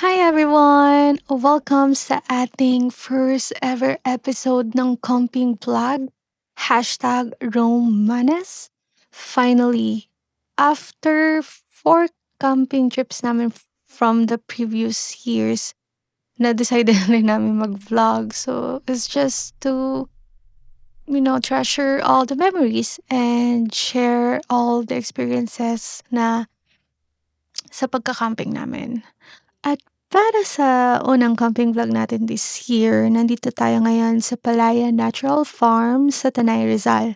Hi everyone! Welcome sa ating first ever episode ng Comping Vlog. #Romanes. Finally, after 4 camping trips namin from the previous years, na-decide na rin namin mag-vlog. So, it's just to, treasure all the memories and share all the experiences na sa pagka-camping namin. At para sa unang camping vlog natin this year, nandito tayo ngayon sa Palaya Natural Farm sa Tanay, Rizal.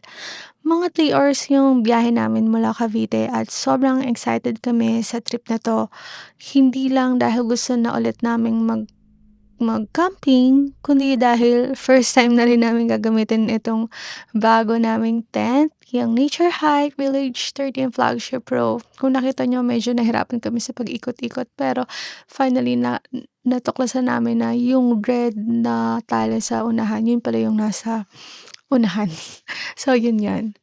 Mga 3 hours yung biyahe namin mula Cavite at sobrang excited kami sa trip na 'to. Hindi lang dahil gusto na ulit naming mag-camping, kundi dahil first time na rin namin gagamitin itong bago naming tent, yung Nature Hike Village 13 Flagship Pro. Kung nakita niyo medyo nahirapan kami sa pag-ikot-ikot pero finally natuklasan namin na yung red na tali sa unahan, yun pala yung nasa unahan. So yun yun.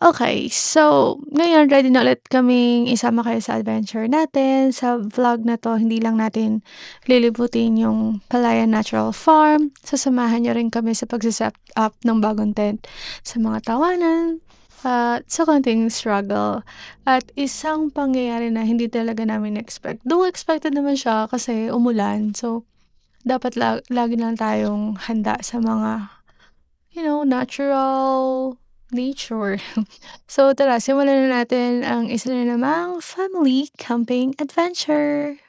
Okay, so ngayon ready na ulit kaming isama kayo sa adventure natin. Sa vlog na 'to hindi lang natin lilibutin yung Palayan Natural Farm, sasamahan niyo rin kami sa pagse-set up ng bagong tent, sa mga tawanan, at sa konting struggle. At isang pangyayari na hindi talaga namin expect, though expected naman siya kasi umulan, so dapat lagi lang tayong handa sa mga, natural nature. So tara, simulan na natin ang isa na namang family camping adventure.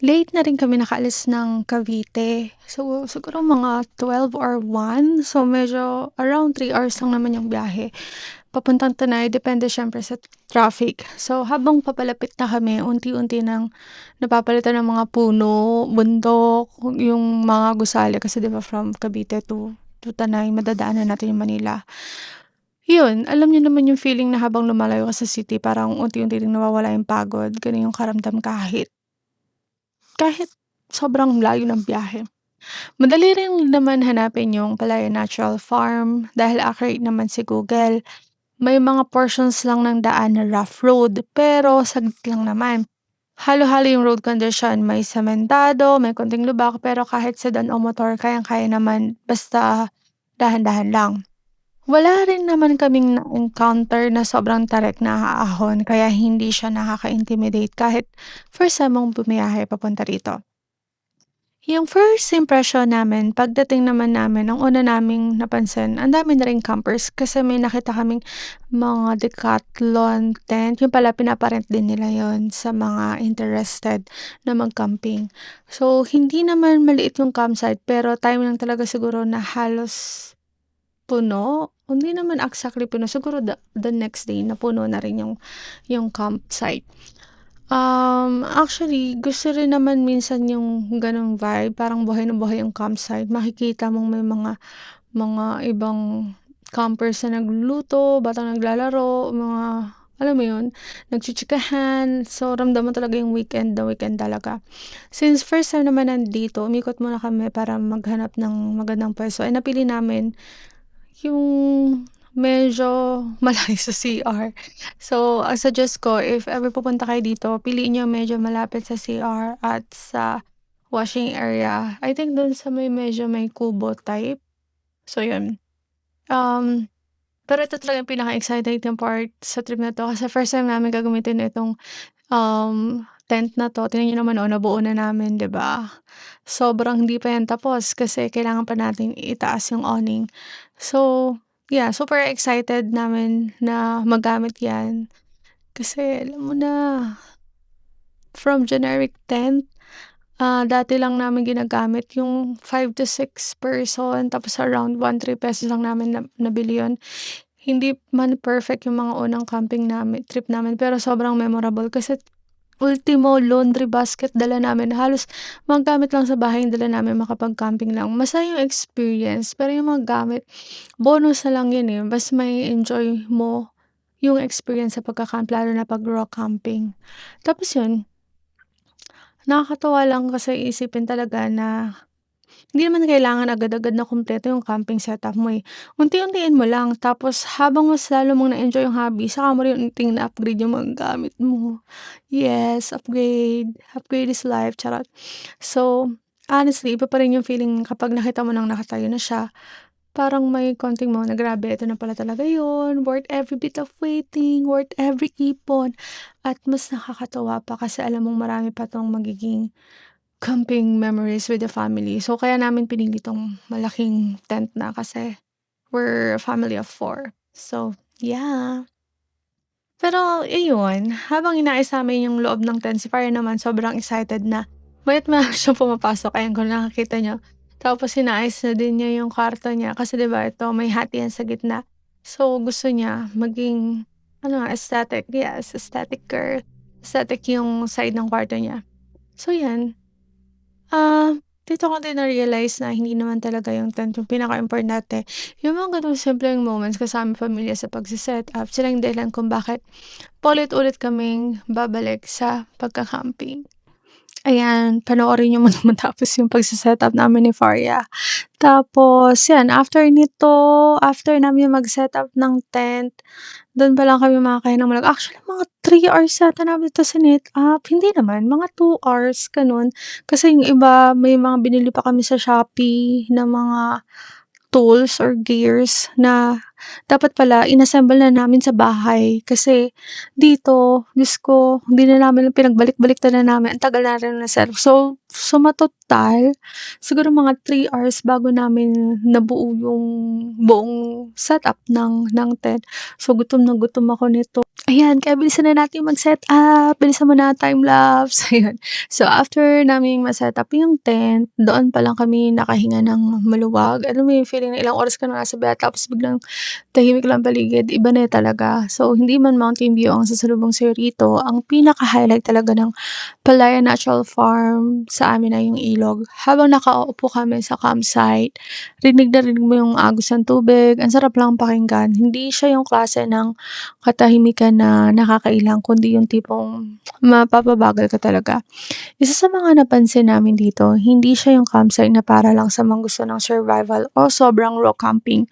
Late na rin kami nakaalis ng Cavite. So siguro mga 12 or 1. So medyo around 3 hours lang naman yung biyahe. Papuntang Tanay, depende syempre sa traffic. So habang papalapit na kami, unti-unti nang napapalitan ng mga puno, bundok, yung mga gusali kasi 'di ba from Cavite to Tanay, madadaanan natin yung Manila. Yun, alam niyo naman yung feeling na habang lumalayo ka sa city parang unti-unti ring nawawala yung pagod, gano'n yung karamdam kahit sobrang layo ng biyahe. Madali rin naman hanapin yung Palayan Natural Farm dahil accurate naman si Google. May mga portions lang ng daan na rough road, pero saglit lang naman. Halo-halo yung road condition, may sementado, may konting lubak, pero kahit sedan o motor, kayang-kaya naman basta dahan-dahan lang. Wala rin naman kaming na-encounter na sobrang tarik na ahon kaya hindi siya nakaka-intimidate kahit first time mong bumiyahe papunta rito. Yung first impression namin, pagdating naman namin, ang una naming napansin, ang dami na ring campers kasi may nakita kaming mga Decathlon tent. Yung pala, pinaparent din nila yon sa mga interested na mag-camping. So, hindi naman maliit yung campsite pero time lang talaga siguro na halos puno. Hindi naman exactly puno. Siguro the next day na puno na rin yung campsite. Actually gusto rin naman minsan yung gano'ng vibe, parang buhay na buhay yung campsite. Makikita mong may mga ibang campers na nagluluto, batang naglalaro, mga alam mo yun, nagchichikahan. So, ramdam mo talaga yung weekend na weekend talaga. Since first time naman nandito, umikot muna kami para maghanap ng magandang pwesto. Ay napili namin yung medyo malayo sa CR. So, ang suggest ko if ever pupunta kayo dito, piliin niyo medyo malapit sa CR at sa washing area. I think dun sa medyo may kubo type. So, yun. Um, pero ito talaga yung pinaka-exciting part sa trip na 'to kasi first time namin gagamitin itong, tent na 'to. Tingnan niyo naman, oh, nabuo na namin, 'di ba? Sobrang hindi pa yan tapos kasi kailangan pa nating itaas yung awning. So, yeah, super excited namin na magamit yan. Kasi alam mo na, from generic tent, dati lang namin ginagamit yung 5 to 6 person tapos around 1-3 pesos lang namin nabili yun. Hindi man perfect yung mga unang camping namin trip namin pero sobrang memorable kasi ultimo laundry basket dala namin. Halos mga gamit lang sa bahay yung dala namin makapag-camping lang. Masaya yung experience pero yung mga gamit, bonus na lang yun, eh. Mas ma-e-enjoy mo yung experience sa pagka-camp lalo na 'pag raw camping. Tapos yun, nakakatuwa lang kasi isipin talaga na Hindi naman kailangan agad-agad na kumpleto yung camping setup mo, eh. Unti-untiin mo lang tapos habang mas lalo mong na-enjoy yung hobby saka mo rin unting na-upgrade yung mga gamit mo. Yes, upgrade. Upgrade is life, charot. So, honestly iba pa rin yung feeling kapag nakita mo ng nakatayo na siya. Parang may konting na grabe ito na pala talaga yun, worth every bit of waiting, worth every ipon. At mas nakakatuwa pa kasi alam mong marami pa 'tong magiging camping memories with the family. So, kaya namin pinili 'tong malaking tent na kasi we're a family of 4. So, yeah. Pero iyon, habang inaayos namin yung loob ng tent, si Faria naman sobrang excited na maya't-maya siyang pumapasok, ayan kung nakikita niyo. Tapos inaayos na din niya yung kwarto niya kasi 'di ba ito may hati yan sa gitna. So, gusto niya maging ano nga, aesthetic, yes, aesthetic girl. Aesthetic yung side ng kwarto niya. So 'yan. Ah, dito ko din na-realize na hindi naman talaga yung tent yung pinakaimportante. Yung mga gano'ng simpleng moments kasama pamilya sa pagse-setup, sila yung dahilan kung bakit paulit-ulit kaming babalik sa pagka-camping. Ayan, panoorin niyo muna matapos yung pagse-setup namin ni Faria. Tapos 'yan, after namin mag-setup ng tent, dun pa lang kami makakahinga ng actually mga 3 hours yata namin 'to sinet up, hindi naman mga 2 hours gano'n. Kasi yung iba may mga binili pa kami sa Shopee na mga tools or gears na dapat pala inassemble na namin sa bahay. Kasi dito, Diyos ko, hindi na namin pinagbalik-baliktad na namin, ang tagal na rin na-set. So, sumatotal siguro mga 3 hours bago namin nabuo yung buong setup ng tent. So, gutom na gutom ako nito. Ayan, kaya bilisan na natin mag-setup, bilisan mo na time-lapse, ayan. So, after naming ma-setup yung tent, doon pa lang kami nakahinga ng maluwag. Alam mo yung feeling na ilang oras ka na nasa bed tapos biglang tahimik lang paligid, iba na talaga. So, hindi man mountain view ang sasalubong sa'yo rito, ang pinaka-highlight talaga ng Palaya Natural Farm sa amin ay yung ilog. Habang nakaupo kami sa campsite, rinig na rinig mo yung agos ng tubig, ang sarap lang pakinggan. Hindi siya yung klase ng katahimikan na nakakailang kundi yung tipong mapapabagal ka talaga. Isa sa mga napansin namin dito, hindi siya yung campsite na para lang sa mga gusto ng survival o sobrang raw camping.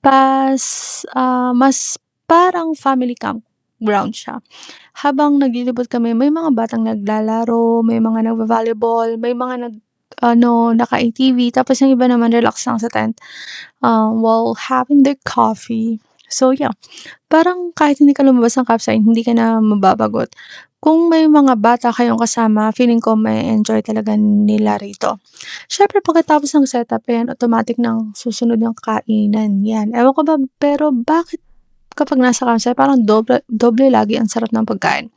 Mas parang family campground siya. Habang naglilibot kami, may mga batang naglalaro, may mga nagvo-volleyball, may mga naka-ATV, tapos yung iba naman relax lang sa tent, while having their coffee. So yeah, parang kahit hindi ka lumabas ng campsite, hindi ka na mababagot. Kung may mga bata kayong kasama, feeling ko ma-e-enjoy talaga nila rito. Siyempre pagkatapos ng setup, ayan, automatic ng susunod yung kainan, 'yan. Ewan ko ba, pero bakit kapag nasa campsite parang doble doble lagi ang sarap ng pagkain.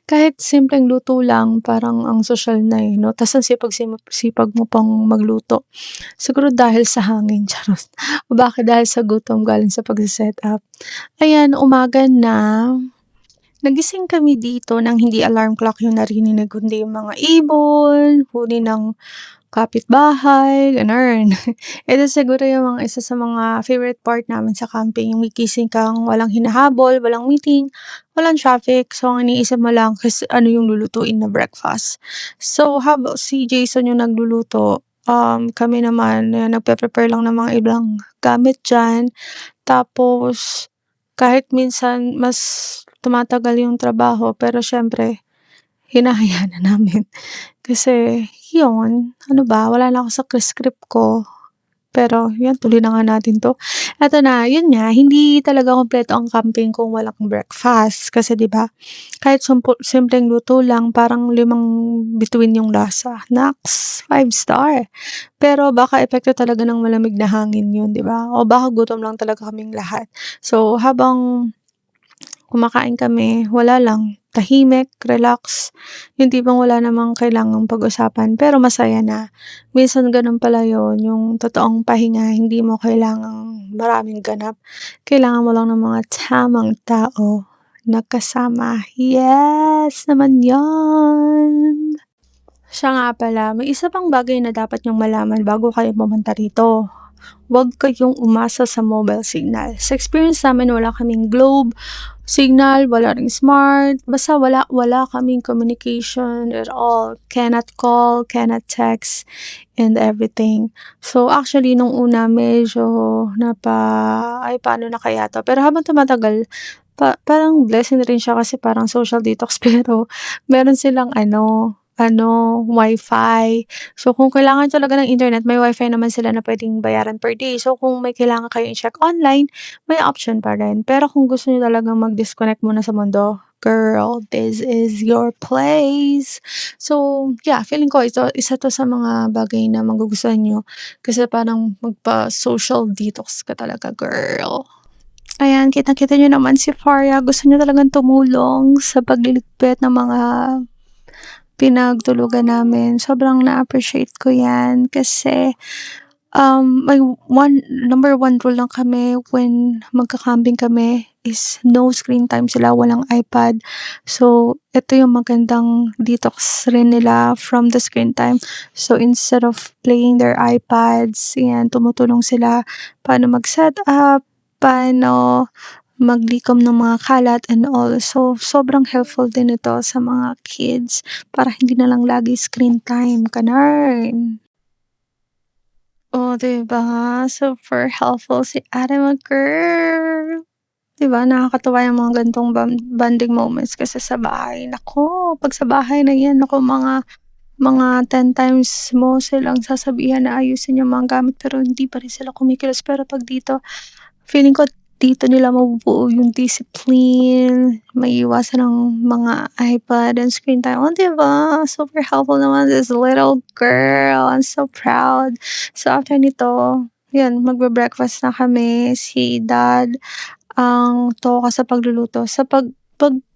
Kahit simpleng luto lang parang ang sosyal na, eh, 'no, ta's ang sipag mo pang magluto. Siguro dahil sa hangin, charot. O baka dahil sa gutom galing sa pagse-setup. Ayan, umaga na, nagising kami dito ng hindi alarm clock yung naririnig kundi yung mga ibon, huni ng kapitbahay, gano'n. Ito siguro yung mga isa sa mga favorite part namin sa camping, yung gigising kang walang hinahabol, walang meeting, walang traffic. So, ang iniisip mo lang ano yung lulutuin na breakfast. So, habang si Jason yung nagluluto, kami naman, ayan, nagpe-prepare lang ng mga ibang gamit diyan. Tapos, kahit minsan mas tumatagal yung trabaho pero siyempre hinahayaan na namin. Kasi yun, ano ba, wala na ako sa script ko. Pero yan, tuloy na nga natin 'to. Eto na, yun nga, hindi talaga kumpleto ang camping kung walang breakfast. Kasi 'di ba, kahit simpleng luto lang parang limang bituin yung lasa. Naks, 5 star. Pero baka epekto talaga ng malamig na hangin yun, 'di ba? O baka gutom lang talaga kaming lahat. So, habang kumakain kami, wala lang, tahimik, relax, yung tipong wala namang kailangang pag-usapan pero masaya na. Minsan gano'n pala yun, yung totoong pahinga hindi mo kailangang maraming ganap, kailangan mo lang ng mga tamang tao na kasama. Yes naman 'yan! Siya nga pala, may isa pang bagay na dapat niyong malaman bago kayo pumunta rito. huwag kayong umasa sa mobile signal. Sa experience namin wala kaming Globe signal, wala ring Smart, basta wala kaming communication at all. Cannot call, cannot text, and everything. So, actually nung una medyo ay paano na kaya 'to? Pero habang tumatagal parang blessing na rin siya kasi parang social detox pero meron silang Wi-Fi. So, kung kailangan talaga ng internet, may Wi-Fi naman sila na puwedeng bayaran per day. So, kung may kailangan kayong i-check online, may option pa rin. Pero kung gusto niyo talagang mag-disconnect muna sa mundo, girl, this is your place. So, yeah, feeling ko isa 'to sa mga bagay na magugustuhan niyo kasi parang magpa-social detox ka talaga, girl. Ayan, kitang-kita niyo naman si Faria, gusto niya talagang tumulong sa pagliligpit ng mga pinagtulugan namin. Sobrang na-appreciate ko 'yan kasi, may number one rule lang kami when magka-camping kami is no screen time sila, walang iPad. So, ito yung magandang detox rin nila from the screen time. So, instead of playing their iPads, ayan, tumutulong sila paano mag-set up, paano maglikom ng mga kalat and all. So, sobrang helpful din ito sa mga kids para hindi na lang lagi screen time, ganun. Oh, 'di ba? Super helpful si ate mo, girl. 'Di ba nakakatuwa yung mga ganitong bonding moments kasi sa bahay, naku, 'pag sa bahay na 'yan, naku, mga 10 times mo silang sasabihan na ayusin yung mga gamit pero hindi pa rin sila kumikilos. Pero 'pag dito, feeling ko dito nila mabubuo yung discipline, maiiwasan ang mga iPad and screen time. Oh, 'di ba? Super helpful naman this little girl. I'm so proud. So, after nito, 'yan, magbe-breakfast na kami. Si dad ang toka sa pagluluto. Sa 'pag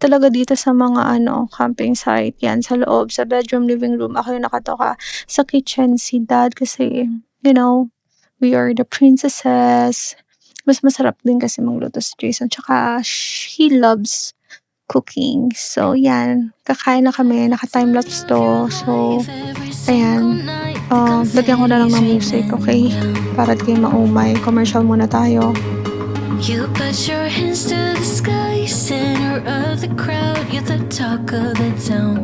talaga dito sa mga camping site, 'yan sa loob, sa bedroom, living room, ako yung nakatoka. Sa kitchen, si dad kasi, you know, we are the princesses. Mas masarap din kasi magluto si Jason tsaka he loves cooking. So, 'yan, kakain na kami, naka-timelapse 'to. So, ayan, lagyan ko na lang ng music, okey? Para di kayo maumay, commercial muna tayo. You put your hands to the sky, center of the crowd, you're the talk of the town.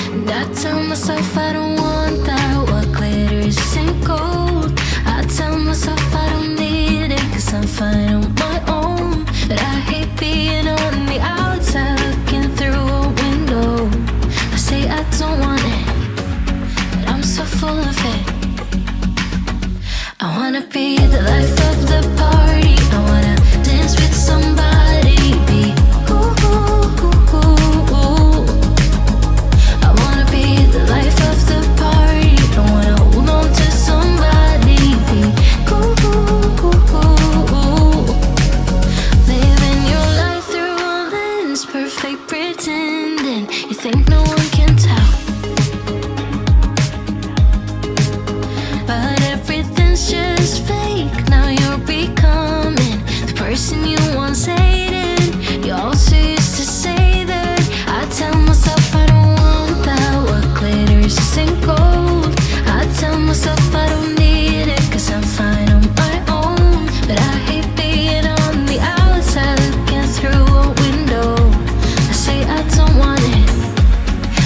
And I tell myself I don't want that, what glitters isn't gold. I tell myself I don't need it, cause I'm fine on my own. But I hate being on the outside, looking through a window. I say I don't want it, but I'm so full of it. I wanna be the life of the party. I wanna dance with somebody. Be ooh, ooh, ooh, ooh, ooh. I wanna be the life of the party. I wanna hold on to somebody. Be ooh, ooh, ooh, ooh, ooh. Living your life through a lens, perfect pretending. You think no one can tell, but everything's just fake. Now you're becoming the person you once hated. You also used to say that. I tell myself I don't want that, what glitters isn't gold. I tell myself I don't need it, cause I'm fine on my own. But I hate being on the outside, looking through a window. I say I don't want it,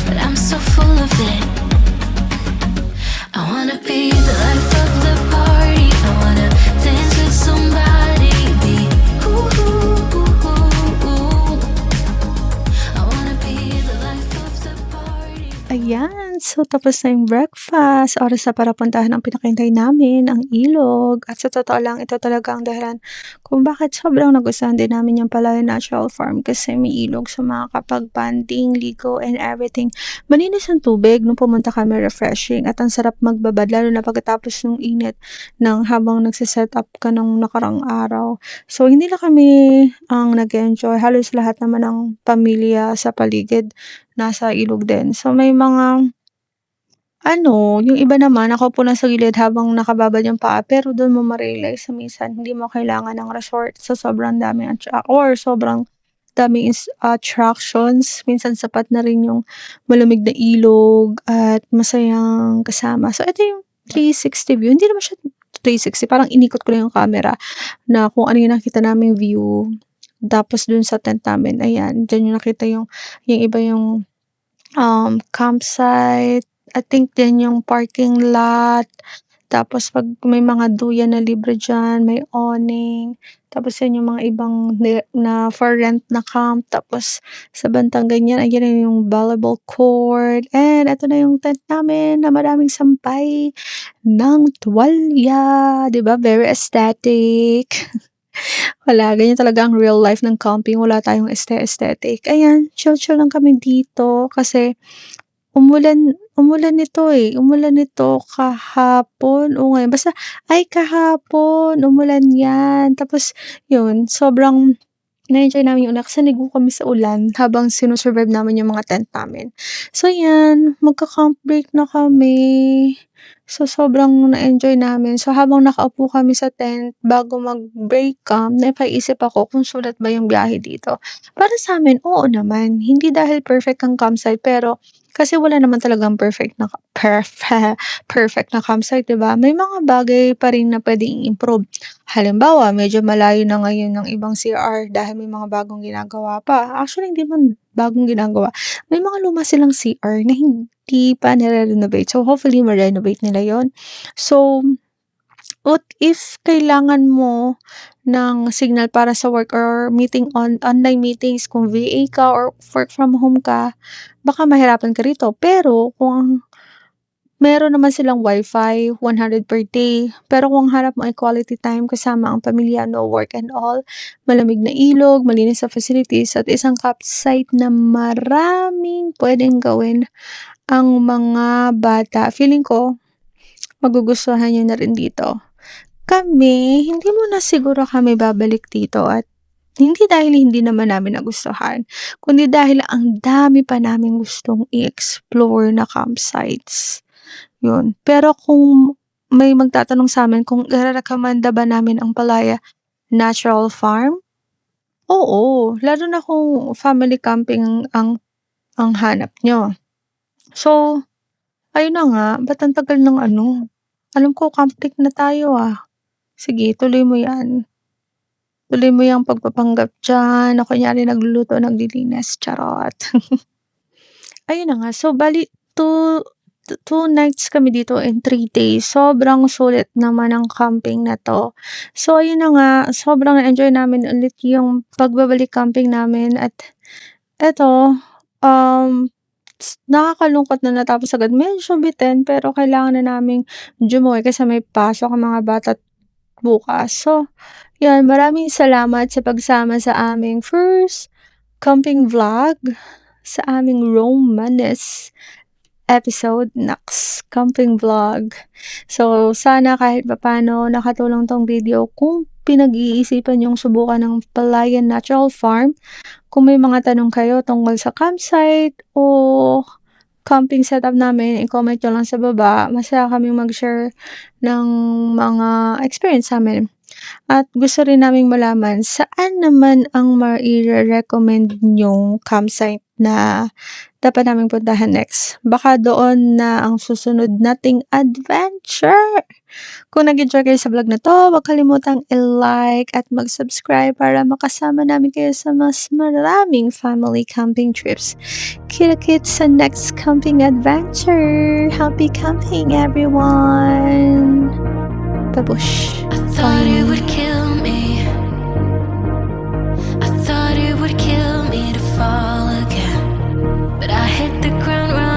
but I'm so full of it. I wanna be the life of the party. I wanna dance with somebody. Be ooh, ooh, ooh, ooh, ooh. I wanna be the life of the party. Ayan, so tapos na yung breakfast, oras na para puntahan ang pinakahintay namin, ang ilog. At sa totoo lang, ito talaga ang dahilan kung bakit sobrang nagustuhan din namin yung Palayan Natural Farm kasi may ilog sa mga kapag-banding, ligo, and everything. Malinis ang tubig nung pumunta kami, refreshing, at ang sarap magbabad, lalo na pagkatapos ng init ng habang nagsiset up ka nung nakarang araw. So, hindi lang kami ang nag-enjoy, halos lahat naman ng pamilya sa paligid nasa ilog din. So, may mga yung iba naman nakaupo lang sa gilid habang nakababad yung paa, pero dun mo ma-realize na minsan hindi mo kailangan ng resort sa sobrang daming or sobrang daming attractions. Minsan sapat na rin yung malamig na ilog at masayang kasama. So, ito yung 360 view, hindi naman siya 360, parang inikot ko lang yung camera na kung ano yung nakita naming view. Tapos dun sa tent namin, ayan, diyan yung nakita yung iba yung, campsite, I think din yung parking lot. Tapos 'pag may mga duyan na libre diyan, may awning. Tapos 'yan yung mga ibang na for rent na camp. Tapos sa bandang ganyan, ayan na yung volleyball court, and eto na yung tent namin na maraming sampay ng tuwalya, 'di ba, very aesthetic. Wala, ganyan talaga ang real life ng camping, wala tayong aesthetic. Ayan, chill-chill lang kami dito kasi umulan nito kahapon o ngayon, basta kahapon umulan 'yan. Tapos 'yun, sobrang na-enjoy namin yung ulan kasi naligo kami sa ulan habang namin yung mga tent namin. So 'yan, magca-camp break na kami. So, sobrang na-enjoy namin. So, habang nakaupo kami sa tent bago mag-break camp, napaisip ako kung sulit ba yung biyahe dito. Para sa'min, oo naman. Hindi dahil perfect ang campsite, pero kasi wala naman talagang perfect na campsite, 'di ba? May mga bagay pa rin na puwedeng i-improve. Halimbawa, medyo malayo na ngayon ng ibang CR dahil may mga bagong ginagawa pa. Actually, hindi man bagong ginagawa, may mga luma silang CR na hindi pa nare-renovate. So, hopefully ma-renovate nila 'yon. So, what if kailangan mo ng signal para sa work or online meetings, kung VA ka or work from home ka, baka mahirapan ka rito. Pero kung meron naman silang Wi-Fi, 100 per day. Pero kung hanap mo ay quality time kasama ang pamilya, no work and all, malamig na ilog, malinis na facilities, at isang campsite na maraming pwedeng gawin ang mga bata. Feeling ko, magugustuhan niyo na rin dito. Kami, hindi muna siguro kami babalik dito, at hindi dahil hindi naman namin nagustuhan, kundi dahil ang dami pa naming gustong i-explore na campsites. Yun. Pero kung may magtatanong sa'min kung irerekomenda ba namin ang Palaya Natural Farm? Oo, lalo na kung family camping ang hanap niyo. So, ayun na nga, ba't ang tagal ng ano? Alam ko camp trip na tayo, Sige, tuloy mo 'yan. Tuloy mo 'yang pagpapanggap diyan na kunyari nagluluto, naglilinis, charot. Ayun na nga, so bale 2 nights kami dito and 3 days. Sobrang sulit naman ang camping na 'to. So ayun na nga, sobrang na-enjoy namin ulit yung pagbabalik camping namin, at eto, nakakalungkot na natapos agad. Medyo bitin pero kailangan na naming umuwi kasi may pasok ang mga bata't bukas. So, 'yan, maraming salamat sa pagsama sa aming first camping vlog, sa aming Romanes episode, naks, camping vlog. So, sana kahit papaano nakatulong 'tong video kung pinag-iisipan niyong subukan ng Palayan Natural Farm. Kung may mga tanong kayo tungkol sa campsite o camping setup namin, i-comment niyo lang sa baba. Masaya kaming mag-share ng mga experience sa'min. At gusto rin naming malaman saan naman ang maire-recommend niyong campsite na dapat naming puntahan next. Baka doon na ang susunod nating adventure. Kung nag-enjoy kayo sa vlog na 'to, huwag kalimutang i-like at mag-subscribe para makasama namin kayo sa mas maraming family camping trips. Kita-kits sa next camping adventure! Happy camping, everyone! Babush! I thought it would kill me. I thought it would kill me to fall again. But I hit the ground running.